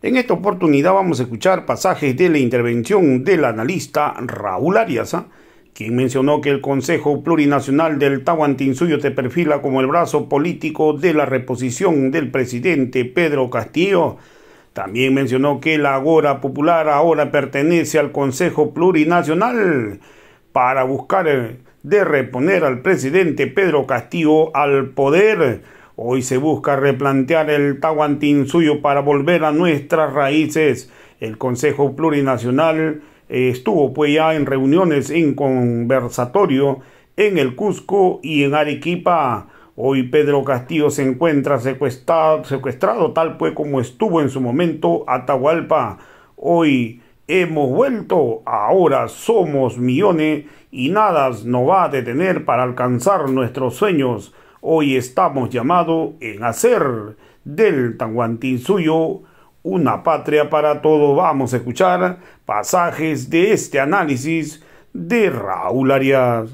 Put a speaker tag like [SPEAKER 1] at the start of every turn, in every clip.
[SPEAKER 1] En esta oportunidad vamos a escuchar pasajes de la intervención del analista Raúl Arias, quien mencionó que el Consejo Plurinacional del Tahuantinsuyo se perfila como el brazo político de la reposición del presidente Pedro Castillo. También mencionó que la Agora Popular ahora pertenece al Consejo Plurinacional para buscar de reponer al presidente Pedro Castillo al poder. Hoy se busca replantear el Tahuantinsuyo para volver a nuestras raíces. El Consejo Plurinacional estuvo pues ya en reuniones en conversatorio en el Cusco y en Arequipa. Hoy Pedro Castillo se encuentra secuestrado tal pues como estuvo en su momento Atahualpa. Hoy hemos vuelto, ahora somos millones y nada nos va a detener para alcanzar nuestros sueños. Hoy estamos llamados en hacer del Tahuantinsuyo una patria para todos. Vamos a escuchar pasajes de este análisis de Raúl Arias.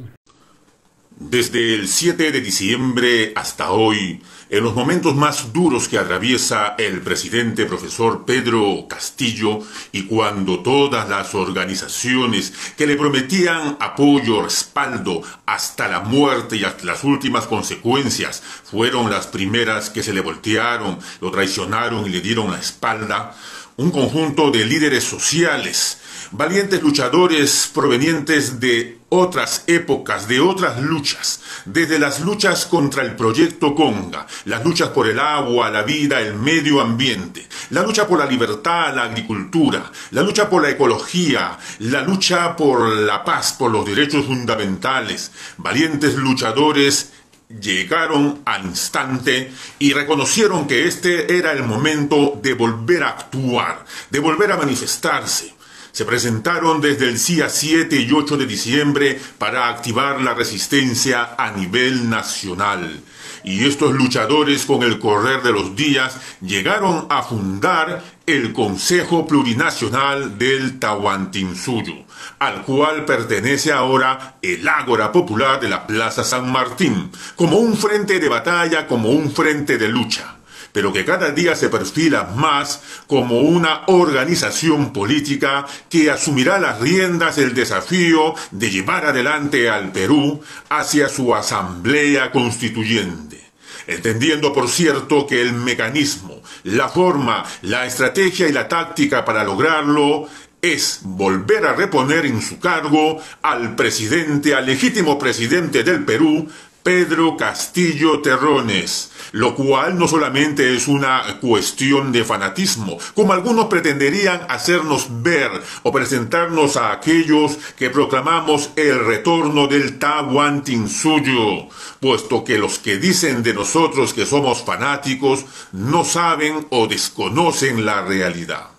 [SPEAKER 2] Desde el 7 de diciembre hasta hoy, en los momentos más duros que atraviesa el presidente profesor Pedro Castillo y cuando todas las organizaciones que le prometían apoyo, respaldo hasta la muerte y hasta las últimas consecuencias fueron las primeras que se le voltearon, lo traicionaron y le dieron la espalda, un conjunto de líderes sociales, valientes luchadores provenientes de otras épocas, de otras luchas, desde las luchas contra el proyecto Conga, las luchas por el agua, la vida, el medio ambiente, la lucha por la libertad, la agricultura, la lucha por la ecología, la lucha por la paz, por los derechos fundamentales, valientes luchadores llegaron al instante y reconocieron que este era el momento de volver a actuar, de volver a manifestarse. Se presentaron desde el día 7 y 8 de diciembre para activar la resistencia a nivel nacional. Y estos luchadores, con el correr de los días, llegaron a fundar el Consejo Plurinacional del Tahuantinsuyo, al cual pertenece ahora el Ágora Popular de la Plaza San Martín, como un frente de batalla, como un frente de lucha, pero que cada día se perfila más como una organización política que asumirá las riendas del desafío de llevar adelante al Perú hacia su asamblea constituyente, entendiendo por cierto que el mecanismo, la forma, la estrategia y la táctica para lograrlo es volver a reponer en su cargo al presidente, al legítimo presidente del Perú, Pedro Castillo Terrones, lo cual no solamente es una cuestión de fanatismo, como algunos pretenderían hacernos ver o presentarnos a aquellos que proclamamos el retorno del Tahuantinsuyo, puesto que los que dicen de nosotros que somos fanáticos no saben o desconocen la realidad.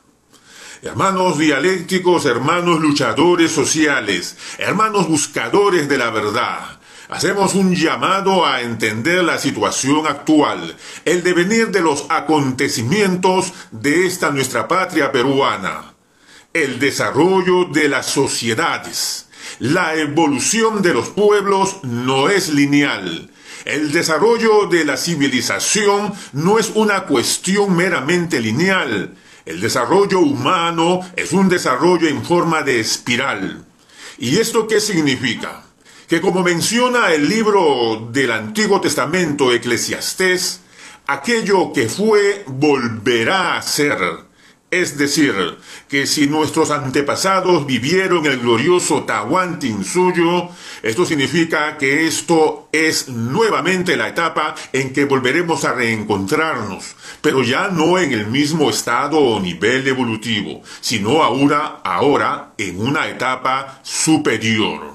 [SPEAKER 2] Hermanos dialécticos, hermanos luchadores sociales, hermanos buscadores de la verdad, hacemos un llamado a entender la situación actual, el devenir de los acontecimientos de esta nuestra patria peruana, el desarrollo de las sociedades. La evolución de los pueblos no es lineal. El desarrollo de la civilización no es una cuestión meramente lineal. El desarrollo humano es un desarrollo en forma de espiral. ¿Y esto qué significa? Que como menciona el libro del Antiguo Testamento, Eclesiastés, aquello que fue volverá a ser. Es decir, que si nuestros antepasados vivieron el glorioso Tahuantinsuyo, esto significa que esto es nuevamente la etapa en que volveremos a reencontrarnos, pero ya no en el mismo estado o nivel evolutivo, sino ahora en una etapa superior.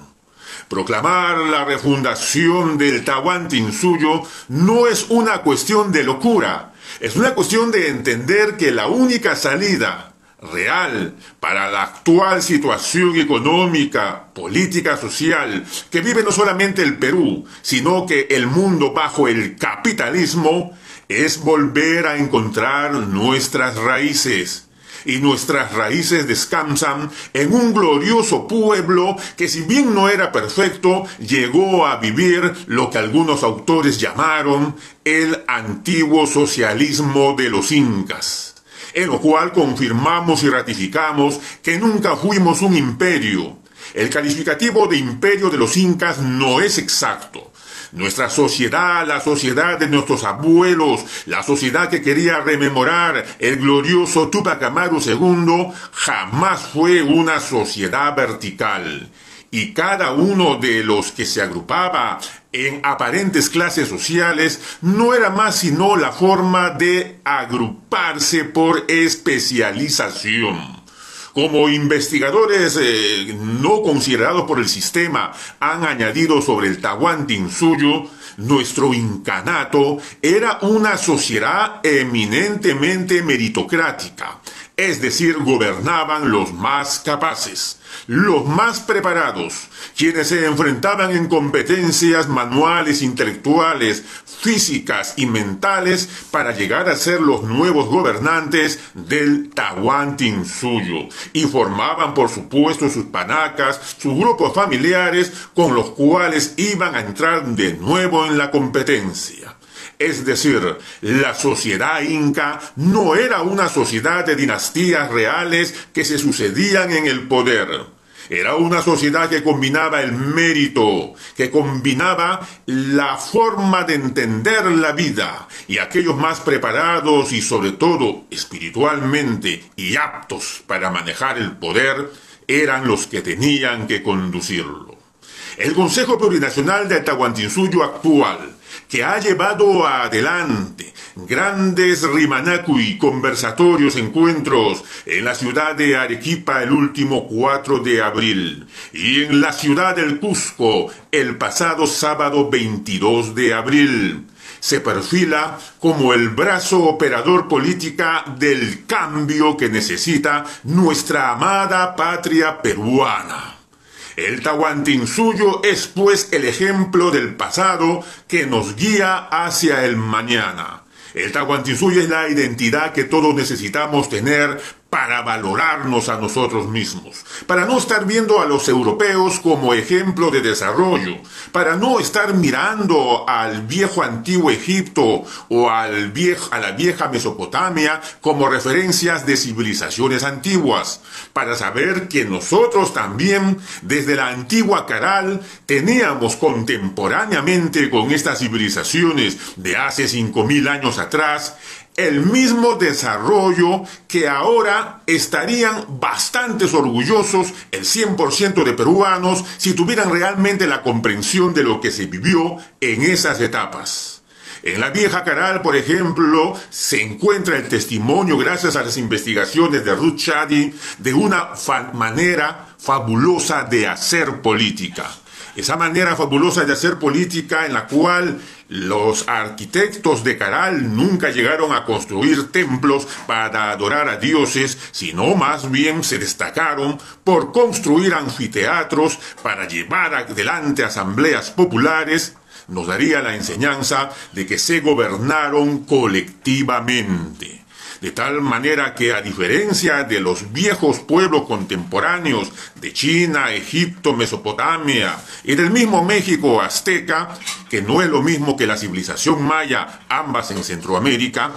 [SPEAKER 2] Proclamar la refundación del Tahuantinsuyo no es una cuestión de locura, es una cuestión de entender que la única salida real para la actual situación económica, política, social, que vive no solamente el Perú, sino que el mundo bajo el capitalismo, es volver a encontrar nuestras raíces. Y nuestras raíces descansan en un glorioso pueblo que, si bien no era perfecto, llegó a vivir lo que algunos autores llamaron el antiguo socialismo de los incas. en lo cual confirmamos y ratificamos que nunca fuimos un imperio. El calificativo de imperio de los incas no es exacto. Nuestra sociedad, la sociedad de nuestros abuelos, la sociedad que quería rememorar el glorioso Tupac Amaru II, jamás fue una sociedad vertical. Y cada uno de los que se agrupaba en aparentes clases sociales no era más sino la forma de agruparse por especialización. Como investigadores no considerados por el sistema han añadido sobre el Tahuantinsuyo, nuestro incanato era una sociedad eminentemente meritocrática, es decir, gobernaban los más capaces, los más preparados, quienes se enfrentaban en competencias manuales, intelectuales, físicas y mentales para llegar a ser los nuevos gobernantes del Tahuantinsuyo, y formaban por supuesto sus panacas, sus grupos familiares con los cuales iban a entrar de nuevo en la competencia. Es decir, la sociedad inca no era una sociedad de dinastías reales que se sucedían en el poder. Era una sociedad que combinaba el mérito, que combinaba la forma de entender la vida, y aquellos más preparados y sobre todo espiritualmente y aptos para manejar el poder eran los que tenían que conducirlo. El Consejo Plurinacional de Tahuantinsuyo actual, que ha llevado adelante grandes rimanacui, conversatorios, encuentros en la ciudad de Arequipa el último 4 de abril y en la ciudad del Cusco el pasado sábado 22 de abril. Se perfila como el brazo operador política del cambio que necesita nuestra amada patria peruana. El Tahuantinsuyo es pues el ejemplo del pasado que nos guía hacia el mañana. El Tahuantinsuyo es la identidad que todos necesitamos tener para valorarnos a nosotros mismos, para no estar viendo a los europeos como ejemplo de desarrollo, para no estar mirando al viejo antiguo Egipto o a la vieja Mesopotamia como referencias de civilizaciones antiguas, para saber que nosotros también, desde la antigua Caral, teníamos contemporáneamente con estas civilizaciones de hace 5000 años atrás, el mismo desarrollo que ahora estarían bastantes orgullosos el 100% de peruanos si tuvieran realmente la comprensión de lo que se vivió en esas etapas. En la vieja Caral, por ejemplo, se encuentra el testimonio, gracias a las investigaciones de Ruth Chadi, de una manera fabulosa de hacer política. Esa manera fabulosa de hacer política en la cual los arquitectos de Caral nunca llegaron a construir templos para adorar a dioses, sino más bien se destacaron por construir anfiteatros para llevar adelante asambleas populares, nos daría la enseñanza de que se gobernaron colectivamente. De tal manera que, a diferencia de los viejos pueblos contemporáneos de China, Egipto, Mesopotamia y del mismo México azteca, que no es lo mismo que la civilización maya, ambas en Centroamérica,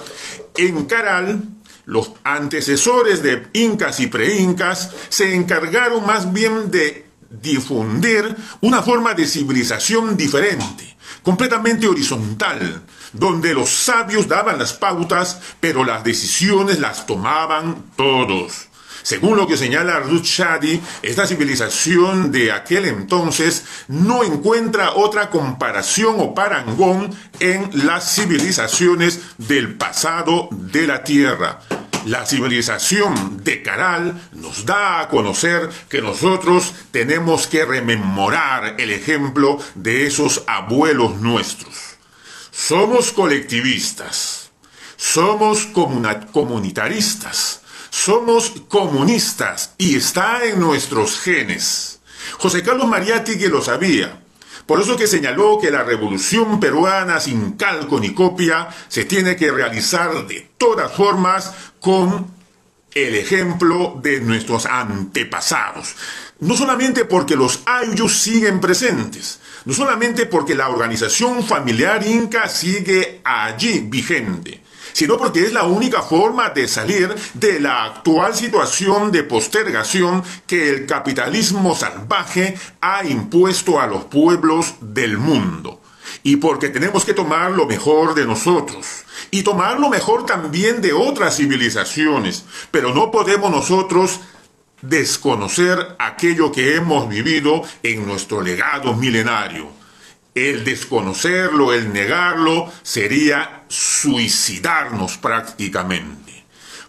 [SPEAKER 2] en Caral, los antecesores de incas y preincas se encargaron más bien de difundir una forma de civilización diferente, completamente horizontal, donde los sabios daban las pautas, pero las decisiones las tomaban todos. Según lo que señala Ruth Chadi, esta civilización de aquel entonces no encuentra otra comparación o parangón en las civilizaciones del pasado de la Tierra. La civilización de Caral nos da a conocer que nosotros tenemos que rememorar el ejemplo de esos abuelos nuestros. Somos colectivistas, somos comunitaristas, somos comunistas y está en nuestros genes. José Carlos Mariátegui lo sabía. Por eso que señaló que la revolución peruana sin calco ni copia se tiene que realizar de todas formas con el ejemplo de nuestros antepasados. No solamente porque los ayllus siguen presentes, no solamente porque la organización familiar inca sigue allí vigente, sino porque es la única forma de salir de la actual situación de postergación que el capitalismo salvaje ha impuesto a los pueblos del mundo. Y porque tenemos que tomar lo mejor de nosotros y tomar lo mejor también de otras civilizaciones, pero no podemos nosotros desconocer aquello que hemos vivido en nuestro legado milenario. El desconocerlo, el negarlo, sería suicidarnos prácticamente.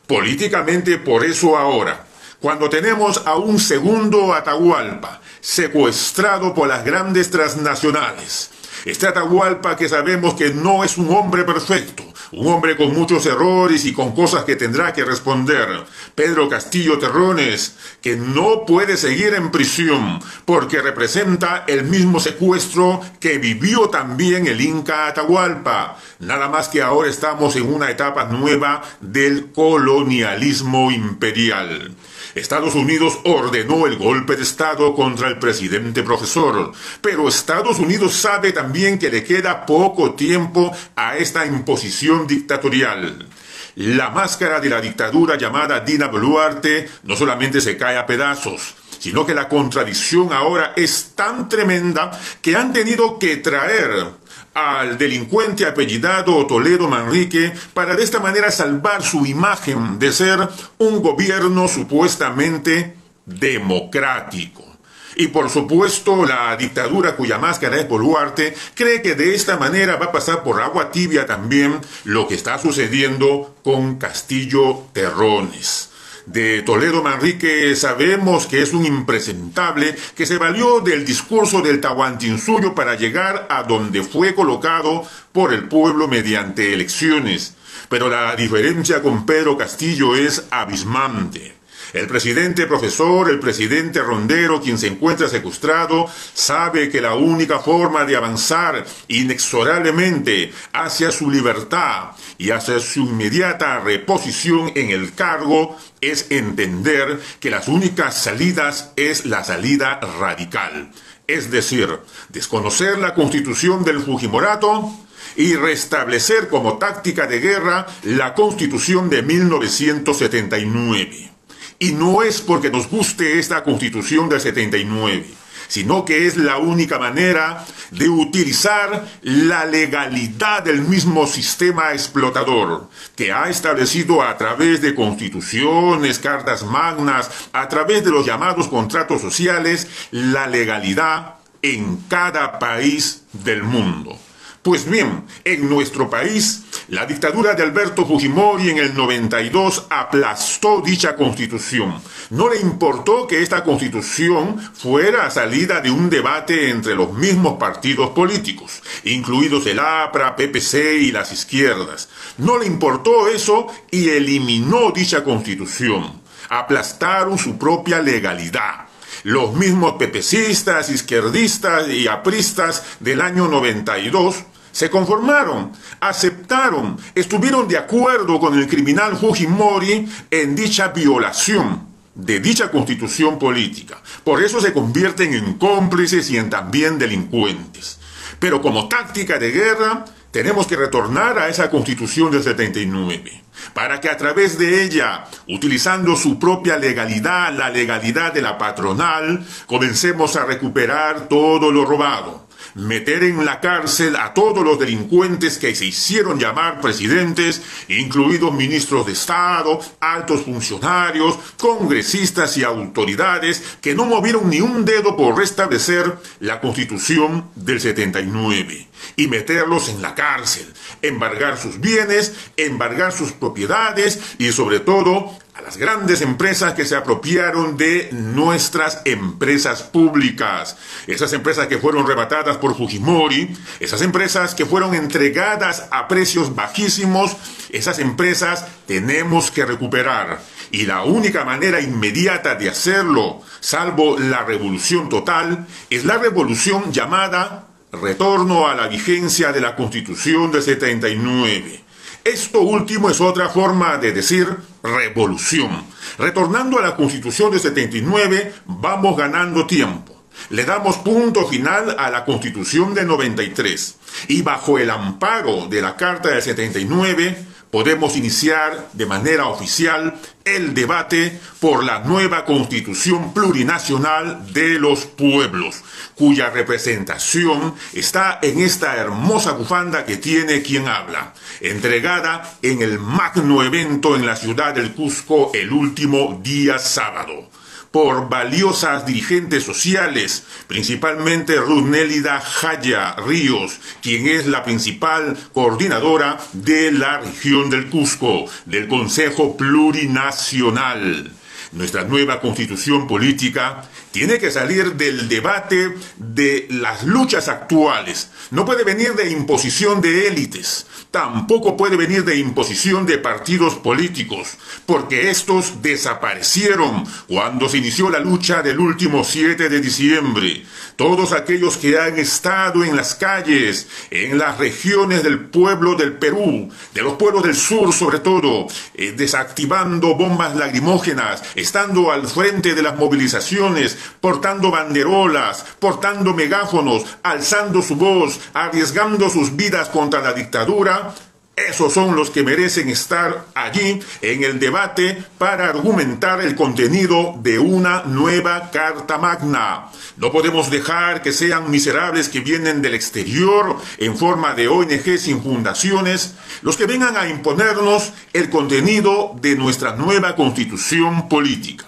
[SPEAKER 2] Políticamente, por eso ahora, cuando tenemos a un segundo Atahualpa secuestrado por las grandes transnacionales, este Atahualpa que sabemos que no es un hombre perfecto, un hombre con muchos errores y con cosas que tendrá que responder, Pedro Castillo Terrones, que no puede seguir en prisión porque representa el mismo secuestro que vivió también el Inca Atahualpa, nada más que ahora estamos en una etapa nueva del colonialismo imperial. Estados Unidos ordenó el golpe de Estado contra el presidente profesor, pero Estados Unidos sabe también que le queda poco tiempo a esta imposición dictatorial. La máscara de la dictadura llamada Dina Boluarte no solamente se cae a pedazos, sino que la contradicción ahora es tan tremenda que han tenido que traer al delincuente apellidado Toledo Manrique para de esta manera salvar su imagen de ser un gobierno supuestamente democrático. Y por supuesto la dictadura cuya máscara es Boluarte cree que de esta manera va a pasar por agua tibia también lo que está sucediendo con Castillo Terrones. De Toledo Manrique sabemos que es un impresentable que se valió del discurso del Tahuantinsuyo para llegar a donde fue colocado por el pueblo mediante elecciones. Pero la diferencia con Pedro Castillo es abismante. El presidente profesor, el presidente rondero, quien se encuentra secuestrado, sabe que la única forma de avanzar inexorablemente hacia su libertad y hacia su inmediata reposición en el cargo es entender que las únicas salidas es la salida radical. Es decir, desconocer la constitución del Fujimorato y restablecer como táctica de guerra la constitución de 1979. Y no es porque nos guste esta Constitución del 79, sino que es la única manera de utilizar la legalidad del mismo sistema explotador, que ha establecido a través de constituciones, cartas magnas, a través de los llamados contratos sociales, la legalidad en cada país del mundo. Pues bien, en nuestro país, la dictadura de Alberto Fujimori en el 92 aplastó dicha constitución. No le importó que esta constitución fuera salida de un debate entre los mismos partidos políticos, incluidos el APRA, PPC y las izquierdas. No le importó eso y eliminó dicha constitución. Aplastaron su propia legalidad. Los mismos pepecistas, izquierdistas y apristas del año 92 se conformaron, aceptaron, estuvieron de acuerdo con el criminal Fujimori en dicha violación de dicha constitución política. Por eso se convierten en cómplices y en también delincuentes. Pero como táctica de guerra, tenemos que retornar a esa constitución del 79, para que a través de ella, utilizando su propia legalidad, la legalidad de la patronal, comencemos a recuperar todo lo robado. Meter en la cárcel a todos los delincuentes que se hicieron llamar presidentes, incluidos ministros de Estado, altos funcionarios, congresistas y autoridades que no movieron ni un dedo por restablecer la Constitución del 79 y meterlos en la cárcel, embargar sus bienes, embargar sus propiedades y sobre todo a las grandes empresas que se apropiaron de nuestras empresas públicas, esas empresas que fueron arrebatadas por Fujimori, esas empresas que fueron entregadas a precios bajísimos, esas empresas tenemos que recuperar. Y la única manera inmediata de hacerlo, salvo la revolución total, es la revolución llamada retorno a la vigencia de la Constitución del 79. Esto último es otra forma de decir revolución. Retornando a la Constitución del 79, vamos ganando tiempo. Le damos punto final a la Constitución del 93. Y bajo el amparo de la Carta del 79, podemos iniciar de manera oficial el debate por la nueva Constitución Plurinacional de los Pueblos, cuya representación está en esta hermosa bufanda que tiene quien habla, entregada en el magno evento en la ciudad del Cusco el último día sábado, por valiosas dirigentes sociales, principalmente Ruth Nélida Jaya Ríos, quien es la principal coordinadora de la región del Cusco, del Consejo Plurinacional. Nuestra nueva constitución política tiene que salir del debate de las luchas actuales. No puede venir de imposición de élites, tampoco puede venir de imposición de partidos políticos, porque estos desaparecieron cuando se inició la lucha del último 7 de diciembre. Todos aquellos que han estado en las calles, en las regiones del pueblo del Perú, de los pueblos del sur sobre todo, desactivando bombas lacrimógenas, estando al frente de las movilizaciones, portando banderolas, portando megáfonos, alzando su voz, arriesgando sus vidas contra la dictadura, esos son los que merecen estar allí en el debate para argumentar el contenido de una nueva Carta Magna. No podemos dejar que sean miserables que vienen del exterior en forma de ONG sin fundaciones los que vengan a imponernos el contenido de nuestra nueva constitución política.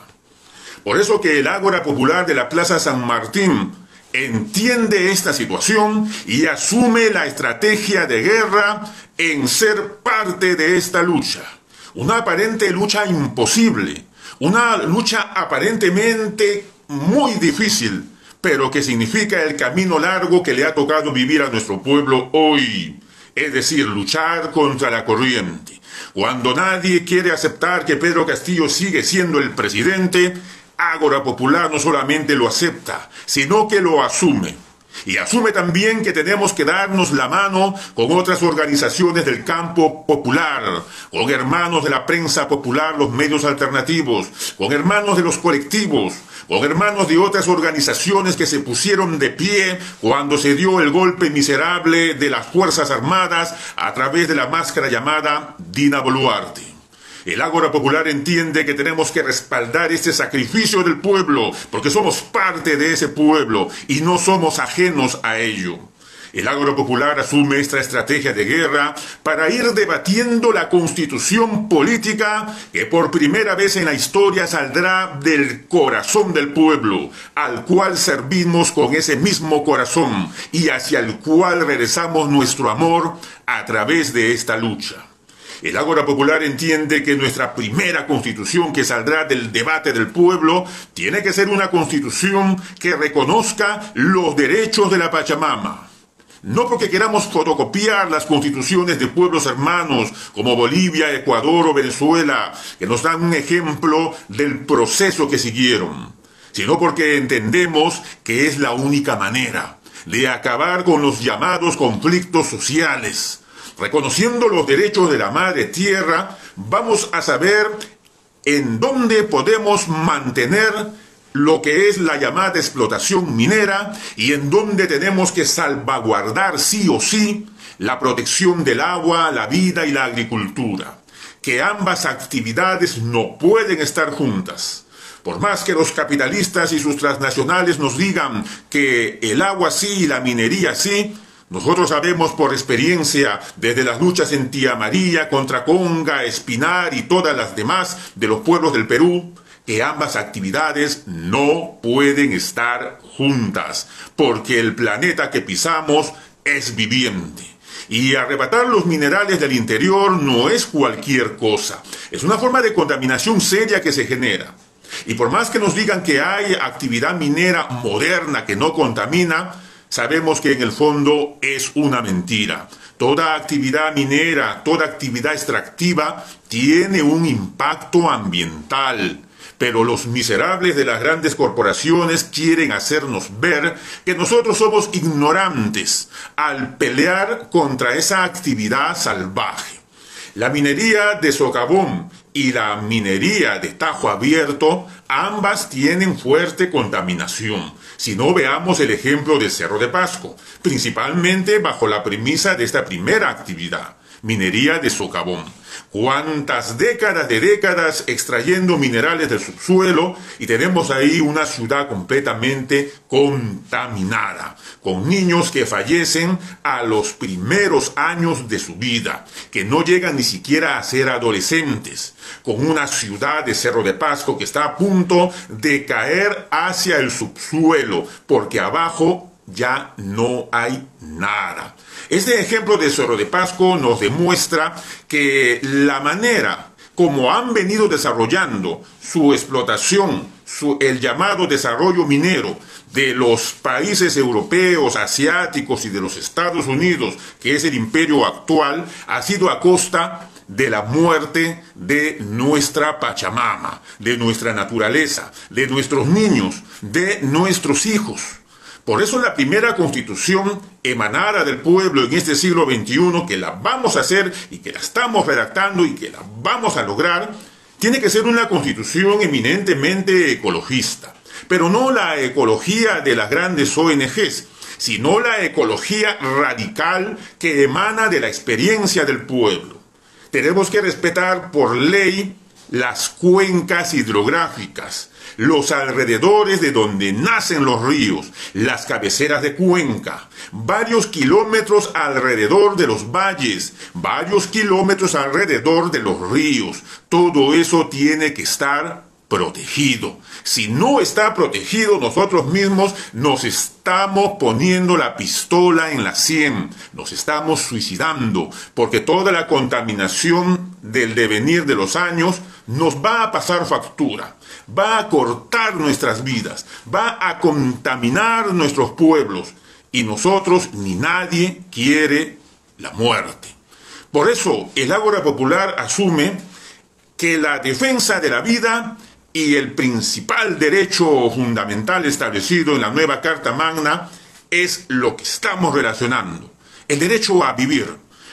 [SPEAKER 2] Por eso que el Ágora Popular de la Plaza San Martín entiende esta situación y asume la estrategia de guerra en ser parte de esta lucha. Una aparente lucha imposible, una lucha aparentemente muy difícil, pero que significa el camino largo que le ha tocado vivir a nuestro pueblo hoy. Es decir, luchar contra la corriente. Cuando nadie quiere aceptar que Pedro Castillo sigue siendo el presidente, Ágora Popular no solamente lo acepta, sino que lo asume. Y asume también que tenemos que darnos la mano con otras organizaciones del campo popular, con hermanos de la prensa popular, los medios alternativos, con hermanos de los colectivos, con hermanos de otras organizaciones que se pusieron de pie cuando se dio el golpe miserable de las Fuerzas Armadas a través de la máscara llamada Dina Boluarte. El Ágora Popular entiende que tenemos que respaldar este sacrificio del pueblo, porque somos parte de ese pueblo y no somos ajenos a ello. El Ágora Popular asume esta estrategia de guerra para ir debatiendo la constitución política que por primera vez en la historia saldrá del corazón del pueblo, al cual servimos con ese mismo corazón y hacia el cual regresamos nuestro amor a través de esta lucha. El Ágora Popular entiende que nuestra primera constitución que saldrá del debate del pueblo tiene que ser una constitución que reconozca los derechos de la Pachamama. No porque queramos fotocopiar las constituciones de pueblos hermanos como Bolivia, Ecuador o Venezuela, que nos dan un ejemplo del proceso que siguieron, sino porque entendemos que es la única manera de acabar con los llamados conflictos sociales. Reconociendo los derechos de la madre tierra, vamos a saber en dónde podemos mantener lo que es la llamada explotación minera y en dónde tenemos que salvaguardar sí o sí la protección del agua, la vida y la agricultura. Que ambas actividades no pueden estar juntas. Por más que los capitalistas y sus transnacionales nos digan que el agua sí y la minería sí, nosotros sabemos por experiencia, desde las luchas en Tía María, contra Conga, Espinar y todas las demás de los pueblos del Perú, que ambas actividades no pueden estar juntas, porque el planeta que pisamos es viviente. Y arrebatar los minerales del interior no es cualquier cosa, es una forma de contaminación seria que se genera. Y por más que nos digan que hay actividad minera moderna que no contamina, sabemos que en el fondo es una mentira. Toda actividad minera, toda actividad extractiva tiene un impacto ambiental. Pero los miserables de las grandes corporaciones quieren hacernos ver que nosotros somos ignorantes al pelear contra esa actividad salvaje. La minería de socavón y la minería de Tajo Abierto, ambas tienen fuerte contaminación. Si no, veamos el ejemplo de Cerro de Pasco, principalmente bajo la premisa de esta primera actividad, minería de socavón. cuántas décadas extrayendo minerales del subsuelo, y tenemos ahí una ciudad completamente contaminada, con niños que fallecen a los primeros años de su vida, que no llegan ni siquiera a ser adolescentes, con una ciudad de Cerro de Pasco que está a punto de caer hacia el subsuelo, porque abajo ya no hay nada. Este ejemplo de Cerro de Pasco nos demuestra que la manera como han venido desarrollando su explotación, el llamado desarrollo minero de los países europeos, asiáticos y de los Estados Unidos, que es el imperio actual, ha sido a costa de la muerte de nuestra Pachamama, de nuestra naturaleza, de nuestros niños, de nuestros hijos. Por eso la primera constitución emanada del pueblo en este siglo XXI, que la vamos a hacer y que la estamos redactando y que la vamos a lograr, tiene que ser una constitución eminentemente ecologista. Pero no la ecología de las grandes ONGs, sino la ecología radical que emana de la experiencia del pueblo. Tenemos que respetar por ley las cuencas hidrográficas, los alrededores de donde nacen los ríos, las cabeceras de cuenca, varios kilómetros alrededor de los valles, varios kilómetros alrededor de los ríos. Todo eso tiene que estar protegido. Si no está protegido, nosotros mismos nos estamos poniendo la pistola en la sien, nos estamos suicidando, porque toda la contaminación del devenir de los años nos va a pasar factura, va a cortar nuestras vidas, va a contaminar nuestros pueblos, y nosotros ni nadie quiere la muerte. Por eso el Ágora Popular asume que la defensa de la vida y el principal derecho fundamental establecido en la nueva Carta Magna es lo que estamos relacionando. El derecho a vivir,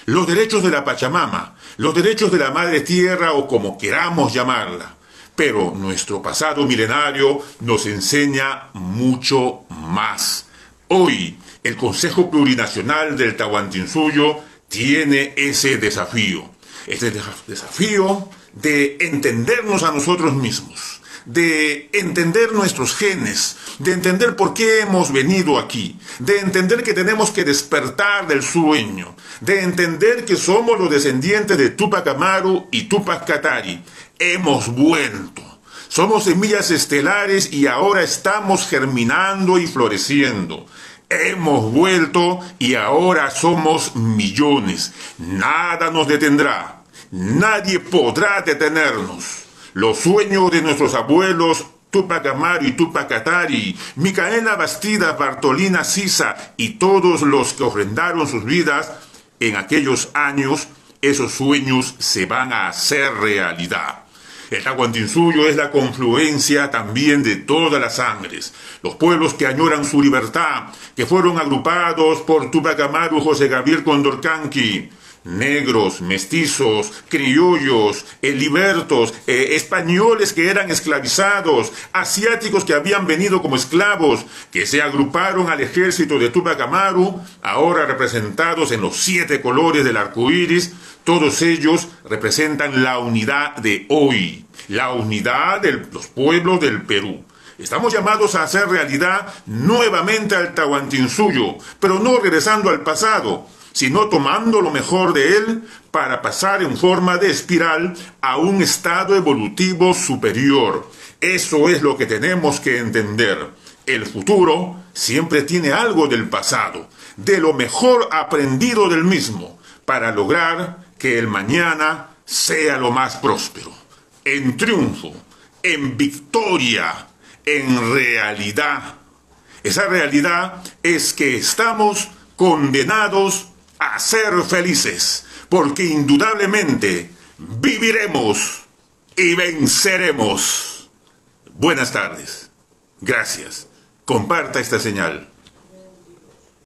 [SPEAKER 2] los derechos de la Pachamama, los derechos de la Madre Tierra o como queramos llamarla. Pero nuestro pasado milenario nos enseña mucho más. Hoy, el Consejo Plurinacional del Tahuantinsuyo tiene ese desafío. Ese desafío de entendernos a nosotros mismos, de entender nuestros genes, de entender por qué hemos venido aquí, de entender que tenemos que despertar del sueño, de entender que somos los descendientes de Túpac Amaru y Túpac Katari. Hemos vuelto. Somos semillas estelares y ahora estamos germinando y floreciendo. Hemos vuelto y ahora somos millones. Nada nos detendrá. Nadie podrá detenernos. Los sueños de nuestros abuelos Túpac Amaru y Túpac Katari, Micaela Bastida, Bartolina Sisa y todos los que ofrendaron sus vidas en aquellos años, esos sueños se van a hacer realidad. El Tahuantinsuyo es la confluencia también de todas las sangres, los pueblos que añoran su libertad, que fueron agrupados por Túpac Amaru, José Gabriel Condorcanqui, negros, mestizos, criollos, libertos, españoles que eran esclavizados, asiáticos que habían venido como esclavos, que se agruparon al ejército de Túpac Amaru, ahora representados en los 7 colores del arco iris. Todos ellos representan la unidad de hoy, la unidad de los pueblos del Perú. Estamos llamados a hacer realidad nuevamente al Tahuantinsuyo, pero no regresando al pasado, sino tomando lo mejor de él para pasar en forma de espiral a un estado evolutivo superior. Eso es lo que tenemos que entender. El futuro siempre tiene algo del pasado, de lo mejor aprendido del mismo, para lograr que el mañana sea lo más próspero. En triunfo, en victoria, en realidad. Esa realidad es que estamos condenados a ser felices, porque indudablemente viviremos y venceremos. Buenas tardes. Gracias. Comparta esta señal.